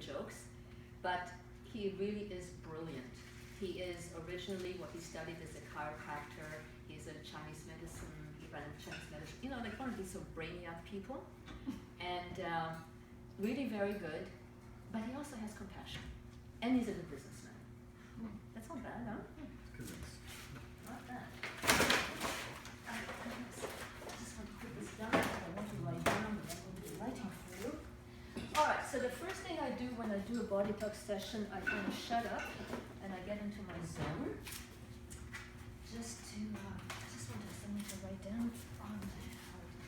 jokes, but he really is brilliant. He is originally what he studied as a chiropractor. He's a Chinese medicine, he ran Chinese medicine, you know, like one of these sort of brainiac people. And really very good, but he also has compassion. And he's a good businessman. That's not bad, huh? Not bad. I just want to put this down. I want to write down, but I'm going to be writing for you. All right, so the first thing I do when I do a body talk session, I kind of shut up and I get into my zone. Just to, I just want to something to write down on the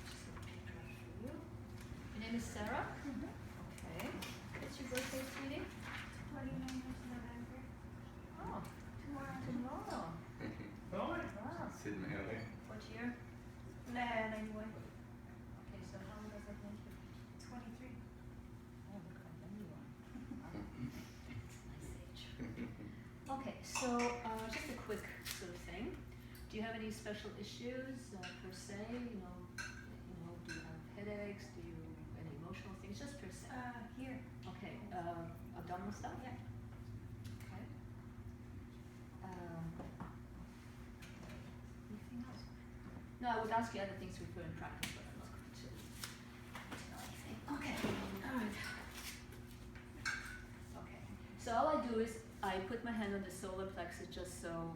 just a paper out for you. Your name is Sarah? Mm-hmm. Okay. What's your birthday, sweetie? 29th of November. Oh, tomorrow. Wow. What year? 91. Okay, so how old does that make you? 23. Oh, look how young you are. That's a nice age. Okay, so just a quick sort of thing. Do you have any special issues per se? You know, do you have headaches? Do you any emotional things? Just per se. Here. Okay, abdominal stuff? Yeah. Okay. Anything else? No, I would ask you other things we put in practice, but I'm not going to tell anything. Okay, all right. Okay, so all I do is I put my hand on the solar plexus just so,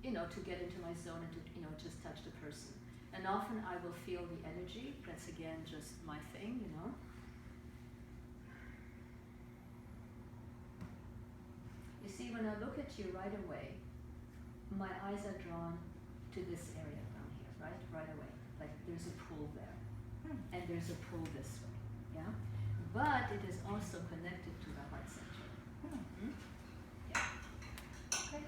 you know, to get into my zone and to, you know, just touch the person. And often I will feel the energy. That's again just my thing, you know. You see, when I look at you right away, my eyes are drawn to this area down here, right? Right away. Like there's a pull there. And there's a pull this way, yeah? But it is also connected to the heart center. Yeah. Okay.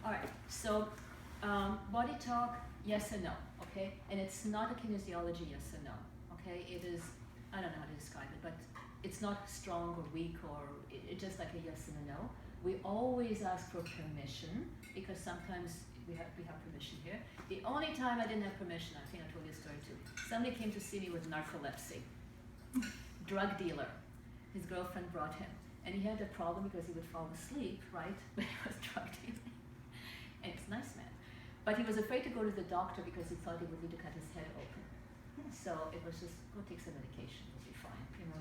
Alright, so body talk, yes and no, okay? And it's not a kinesiology yes and no, okay? It is, I don't know how to describe it, but it's not strong or weak or it's just like a yes and a no. We always ask for permission because sometimes we have permission here. The only time I didn't have permission, I think I told you a story too. Somebody came to see me with narcolepsy, drug dealer. His girlfriend brought him. And he had a problem because he would fall asleep, right? When he was drug dealing. And it's a nice man. But he was afraid to go to the doctor because he thought he would need to cut his head open. So it was just, go take some medication, you'll be fine. You know,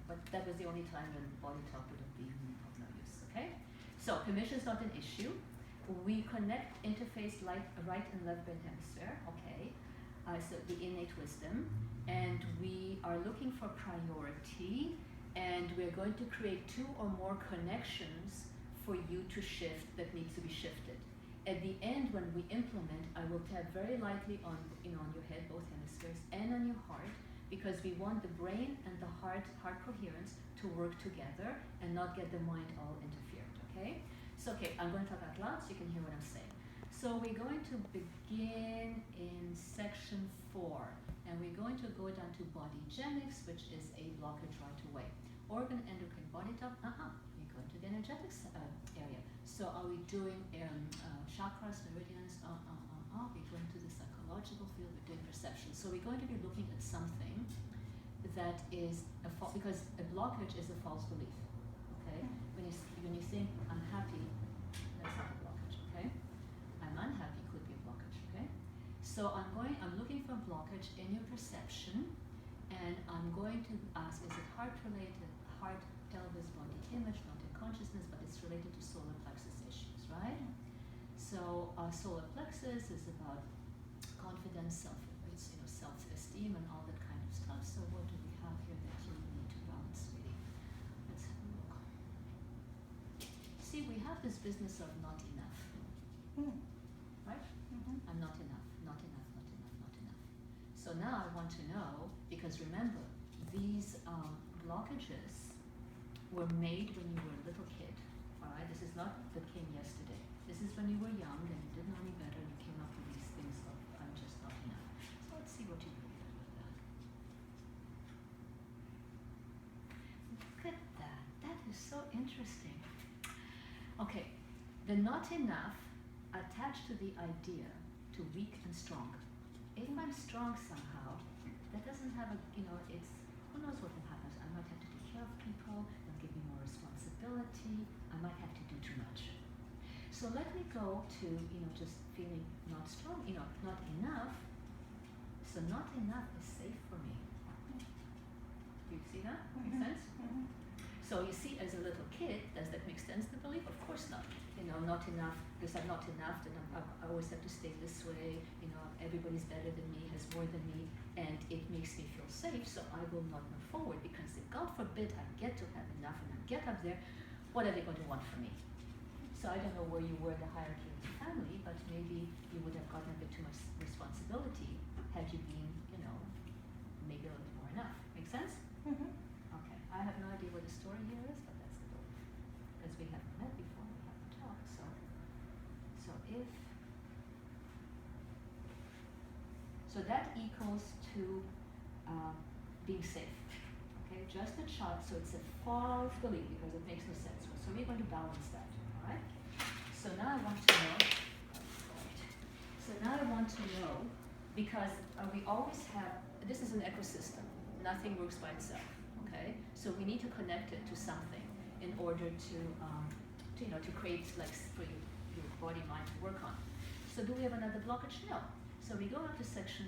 but that was the only time when body talk would have been of no use, okay? So permission is not an issue. We connect interface right and left brain hemisphere, okay? So the innate wisdom. And we are looking for priority, and we're going to create 2 or more connections for you to shift that needs to be shifted. At the end, when we implement, I will tap very lightly on, on your head, both hemispheres, and on your heart, because we want the brain and the heart coherence to work together and not get the mind all interfered, okay? So, okay, I'm going to talk out loud so you can hear what I'm saying. So we're going to begin in section 4, and we're going to go down to bodygenics, which is a blockage right away. Organ, endocrine, body talk, we're going to the energetics area. So are we doing chakras, meridians, we're going to the psychological field, we're doing perception. So we're going to be looking at something that is a false, because a blockage is a false belief, okay? When you think I'm happy, that's not a blockage, okay? I'm unhappy could be a blockage, okay? So I'm looking for a blockage in your perception, and I'm going to ask, is it heart related? Heart, pelvis, body image, not in consciousness, but it's related to solar plexus issues, right? So our solar plexus is about confidence, self-esteem and all that kind of stuff. So what do we have here that you need to balance, sweetie? Let's have a look. See, we have this business of not enough, right? I'm not enough, not enough, not enough, not enough. So now I want to know, because remember, these blockages were made when you were a little kid, all right? This is not that came yesterday. This is when you were young and you didn't know any better and you came up with these things of, I'm just not enough. So let's see what you really did with that. Look at that. That is so interesting. Okay, the not enough attached to the idea to weak and strong. If I'm strong somehow, that doesn't have a, it's, who knows what will happen. I might have to take care of people, they'll give me more responsibility, I might have to do too much. So let me go to, just feeling not strong, not enough. So not enough is safe for me. Do you see that? Makes sense? So you see, as a little kid, does that make sense, the belief? Of course not. Not enough, because I'm not enough, then I always have to stay this way, everybody's better than me, has more than me, and it makes me feel safe, so I will not move forward, because if God forbid I get to have enough and I get up there, what are they going to want from me? So I don't know where you were in the hierarchy of the family, but maybe you would have gotten a bit too much responsibility had you been, maybe a little bit more enough. Make sense? Okay. I have no idea what the story here is, but that's the belief. Because we haven't met before, we haven't talked, so that equals to being safe. Okay, just a child, so it's a false belief because it makes no sense. So we're going to balance that, all right? So now I want to know, because we always have, this is an ecosystem, nothing works by itself, okay? So we need to connect it to something in order to create, like, for your body, mind to work on. So do we have another blockage? No. So we go up to section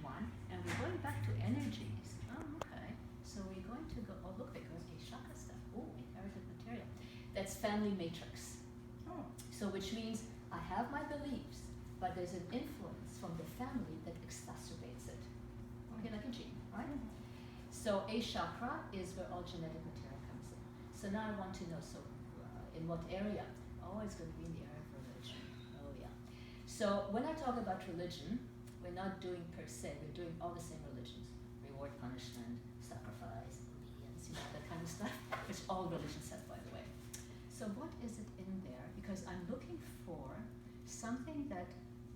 one, and we're going back to energies. Oh, okay. So we're going to go, oh look, because a chakra stuff. Oh, inherited material. That's family matrix. Oh. So which means I have my beliefs, but there's an influence from the family that exacerbates it. Okay, like a gene, right? So a chakra is where all genetic material comes in. So now I want to know, in what area? Oh, it's going to be in the area of religion. Oh, yeah. So when I talk about religion, we're not doing per se, we're doing all the same religions. Reward, punishment, sacrifice, obedience, that kind of stuff, which all religions have, by the way. So what is it in there? Because I'm looking for something that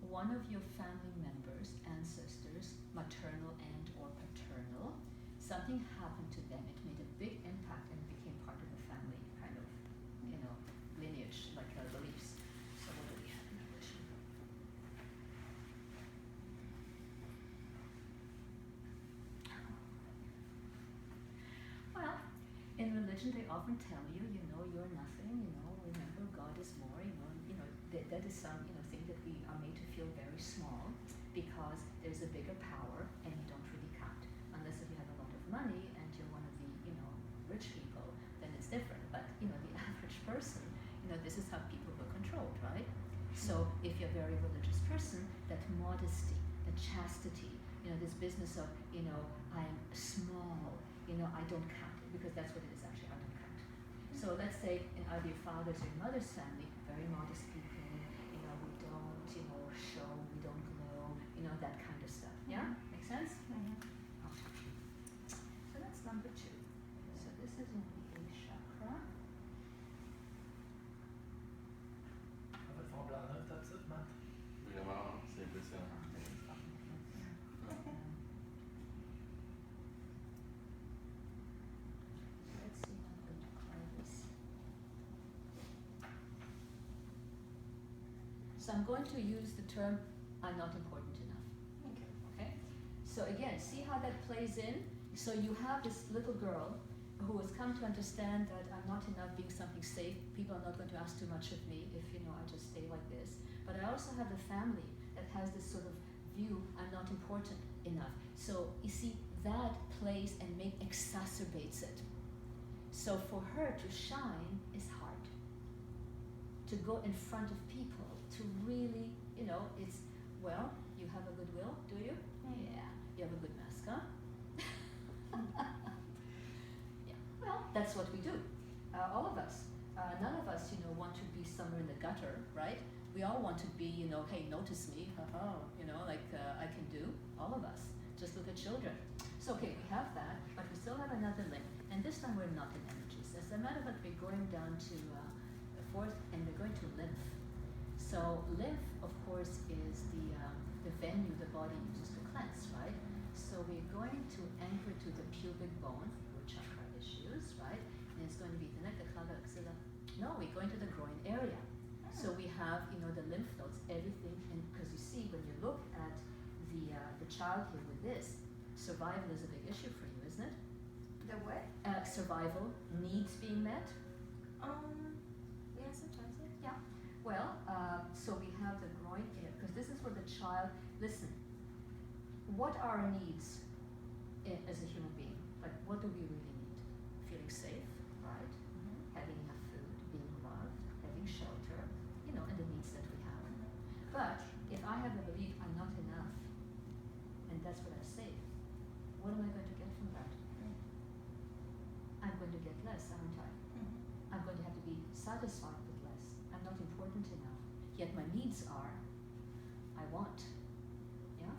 one of your family members, ancestors, maternal and or paternal, something happened to them. It made a big impact and became part of the family kind of, lineage, like beliefs. So what do we have in religion? Well, in religion they often tell you, you're nothing, remember God is more, that is some, thing that we are made to feel very small because there's a bigger power and you don't really count. Unless if you have a lot of money and you're one of the, rich people, then it's different. But, the average person, this is how people were controlled, right? So if you're a very religious person, that modesty, the chastity, this business of, I'm small, I don't count, because that's what it is actually, I don't count. So let's say in either your father's or your mother's family, very modest people, we don't, show, we don't glow, that kind of stuff. Yeah? Make sense? Okay. So that's number 2. So this is in the A chakra. Jag vill få blanda ut ett sätt med. Ja, c'est plus ça. Let's see how I'm going to call this. So I'm going to use the term, I'm not important enough. Okay? So again, see how that plays in? So you have this little girl who has come to understand that I'm not enough, being something safe. People are not going to ask too much of me if, I just stay like this. But I also have the family that has this sort of view, I'm not important enough. So you see, that plays and exacerbates it. So for her to shine is hard. to go in front of people, to really, you know, it's, well, you have a good will, do you? Yeah. You have a good mask, huh? Yeah. Well, that's what we do. All of us. None of us, you know, want to be somewhere in the gutter, right? We all want to be, you know, hey, notice me, you know, like I can do. All of us. Just look at children. So, okay, we have that, but we still have another link. And this time we're not in energies. As a matter of fact, we're going down to the fourth, and we're going to lymph. So lymph, of course, is the venue the body uses to cleanse, right? So we're going to anchor to the pubic bone, or chakra issues, right? And it's going to be the neck, the clavicle, axilla. No, we're going to the groin area. So we have, you know, the lymph nodes, everything, and because you see, when you look at the child here with this, survival is a big issue for you, isn't it? The what? Survival, needs being met. Yeah, sometimes. Yeah. Well, so we have the groin area, because this is where the child, listen, what are our needs as a human being? Like, what do we really need? Feeling safe, right? Having enough food, being loved, having shelter, you know, and the needs that we have. But if I have the belief I'm not enough, and that's what I say, what am I going to get from that? I'm going to get less, aren't I? I'm going to have to be satisfied with less. I'm not important enough. Yet my needs are, I want. Yeah?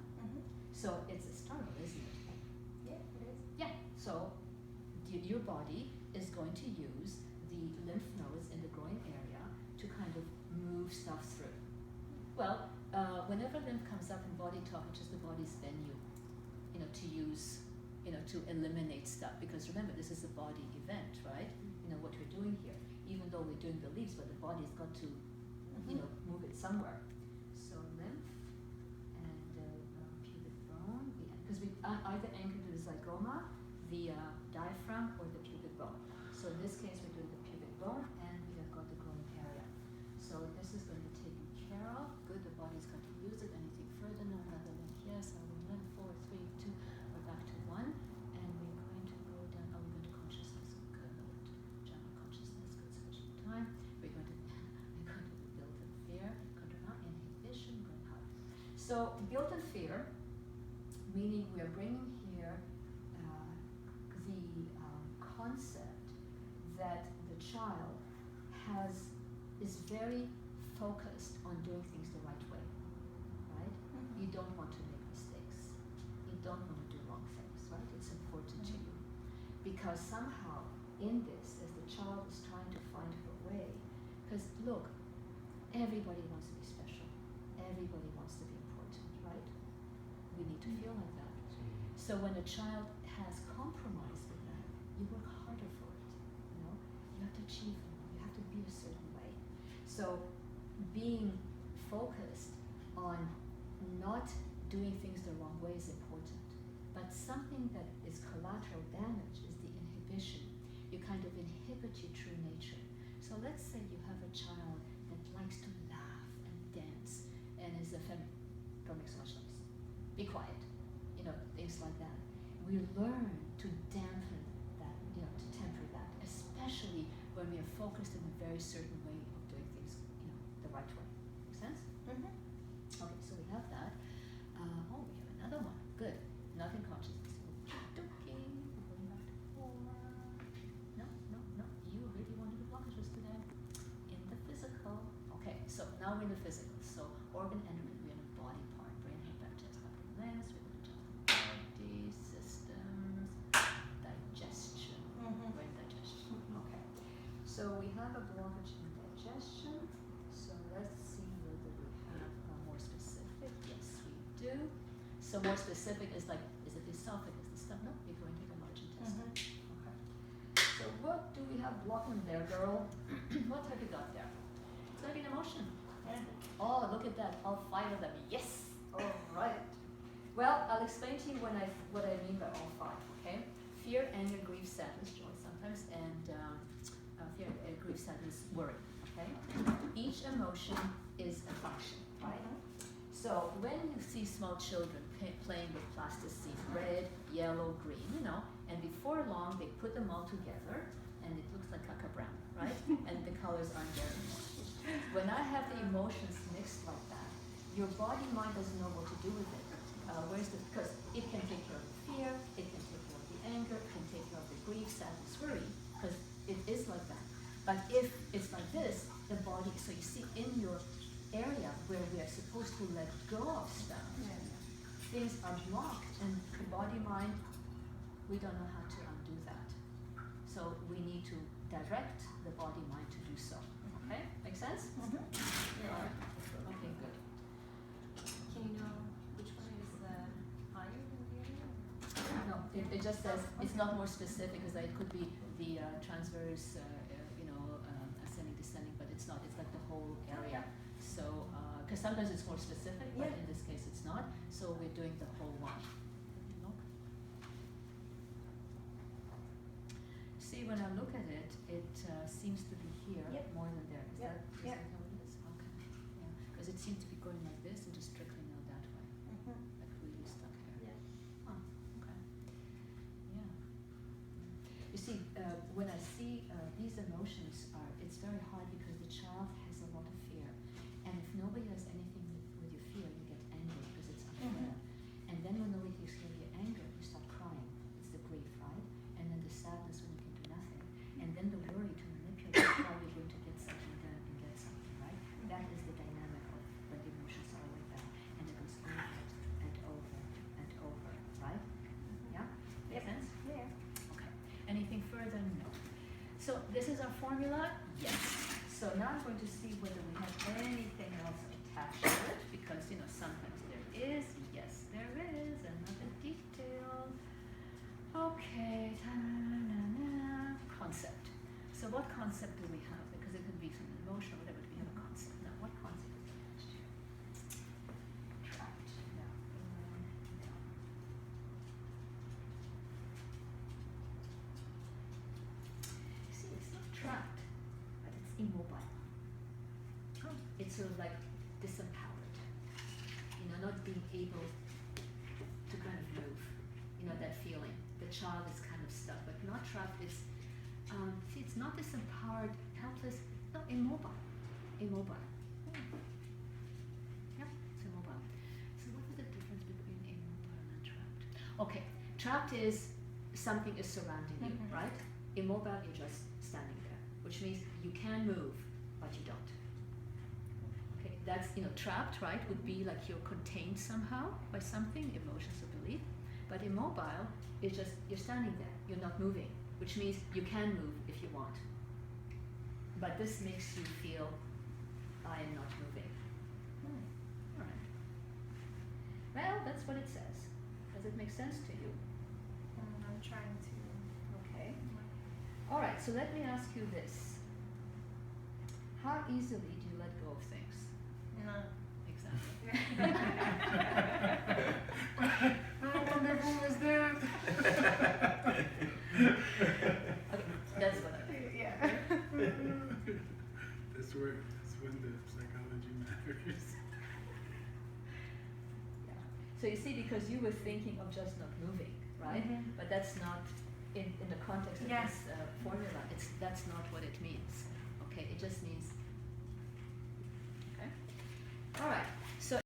So it's a struggle, isn't it? Yeah, it is. Yeah. So your body is going to use the lymph nodes in the groin area to kind of move stuff through. Well, whenever lymph comes up in body talk, which is the body's venue, you know, to use, you know, to eliminate stuff. Because remember, this is a body event, right? You know, what we're doing here. Even though we're doing beliefs, but the body's got to, you know, move it somewhere. So lymph and pubic bone, because we either anchor to the zygoma, the diaphragm, or the pubic bone. So in this case, we're doing the pubic bone, and we have got the groin area. So this is going to be taken care of. Good, the body's got to use it. Anything further? No, another lymph. Yes, I will lymph. 4, 3, 2. We're back to 1, and we're going to go down. Oh, we're going to consciousness. Good. General consciousness. Good sufficient time. We're going to build in fear. Control inhibition. Good heart. So guilt and fear, meaning we are bringing here the concept that the child is very focused on doing things the right way, right? You don't want to make mistakes. You don't want to do wrong things, right? It's important to you. Because somehow in this, as the child is trying to find her way, because look, everybody wants to be special. Everybody wants to be important, right? We need to feel like that. So when a child has compromise with that, you work harder for it, you know? You have to achieve more, you have to be a certain way. So being focused on not doing things the wrong way is important. But something that is collateral damage is the inhibition. You kind of inhibit your true nature. So let's say you have a child that likes to laugh and dance and is effeminate. Don't make so much noise. Be quiet. You know, things like that. We learn to dampen that, you know, to temper that, especially when we are focused in a very certain way of doing things, you know, the right way. Make sense? Okay, so we have that. Oh, we have another one. Good. Nothing consciousness. Okey-dokey. Going back to 4. No. You really want to do blockages today. In the physical. Okay, so now we're in the physical. So organ endocrine, we're in a body part. Brain, head, back, chest, back, and legs. We're going to talk body, systems, digestion. We're in digestion. Okay. So we have a blockage in digestion. So let's see whether we have more specific. Yes, we do. So more specific is like, is it the esophagus, the stomach? No, you're going to the large intestine. Okay. So what do we have blocking there, girl? What have you got there? It's going to be an emotion. Oh, look at that. All 5 of them. Yes. All right. Well, I'll explain to you what I mean by all 5, okay? Fear, anger, grief, sadness, joy sometimes, and fear, grief, sadness, worry, okay? Each emotion is a function, right? So when you see small children playing with plasticine, red, yellow, green, you know, and before long they put them all together and it looks like caca brown, right? And the colors aren't there anymore. When I have the emotions mixed like that, your body mind doesn't know what to do with it. Because it can take care of the fear, it can take care of the anger, it can take care of the grief, sadness, worry, because it is like that. But if it's like this, the body, so you see in your area where we are supposed to let go of stuff, things are blocked, and the body mind, we don't know how to undo that. So we need to direct the body mind to do so. Okay? Make sense? Yeah. Alright. Okay, good. Can you know which one is higher than the other? No, it just says it's not more specific, because it could be the transverse, ascending, descending, but it's not. It's like the whole area. So, because sometimes it's more specific, but Yeah. in this case it's not. So we're doing the whole one. Look. See, when I look at it, it seems to be here Yep. more than there. Is Yep. that Yep. how it is? Okay. Yeah, because it seems to be going like this and just trickling out that way, like really stuck here. Yeah. Oh, okay. Yeah. You see, when I see these emotions it's very hard because the child has a lot of fear. And if nobody has anything with your fear, you get angry because it's unfair. And then when nobody takes care of your anger, you start crying. It's the grief, right? And then the sadness when you can do nothing. And then the worry to manipulate how you're going to get something done and get something, right? That is the dynamic of when the emotions are like that. And it goes over and over and over, right? Yeah? Make Yep. sense? Yeah. Okay. Anything further? No. So this is our formula? Yes. So now I'm going to see whether we have anything else attached to it, because sometimes there is. Yes, there is. Another detail. Okay. Ta-na-na-na. Concept. So what concept do we have? Because it could be some emotion, whatever. Do we have a concept? Now, what concept is attached here? Trapped. No. No. See, it's not trapped, but it's immobile. It's sort of like disempowered. Not being able to kind of move. That feeling. The child is kind of stuck, but not trapped. It's it's not disempowered, helpless. No, immobile. Immobile. Yep, it's immobile. So what is the difference between immobile and trapped? Okay, trapped is something is surrounding you, right? Immobile, you're just standing there, which means you can move, but you don't. Okay, that's, trapped, right, would be like you're contained somehow by something, emotions or belief. But immobile is just, you're standing there, you're not moving, which means you can move if you want. But this makes you feel, I am not moving. All right. Well, that's what it says. Does it make sense to you? I'm trying to. Okay. All right, so let me ask you this. How easily do you let go of things? No. Exactly. How wonderful was that? Okay, that's what I think. Yeah. That's when the psychology matters. Yeah. So you see, because you were thinking of just not moving, right? But that's not, in the context of Yeah. this formula, that's not what it means. Okay, it just means, okay? All right.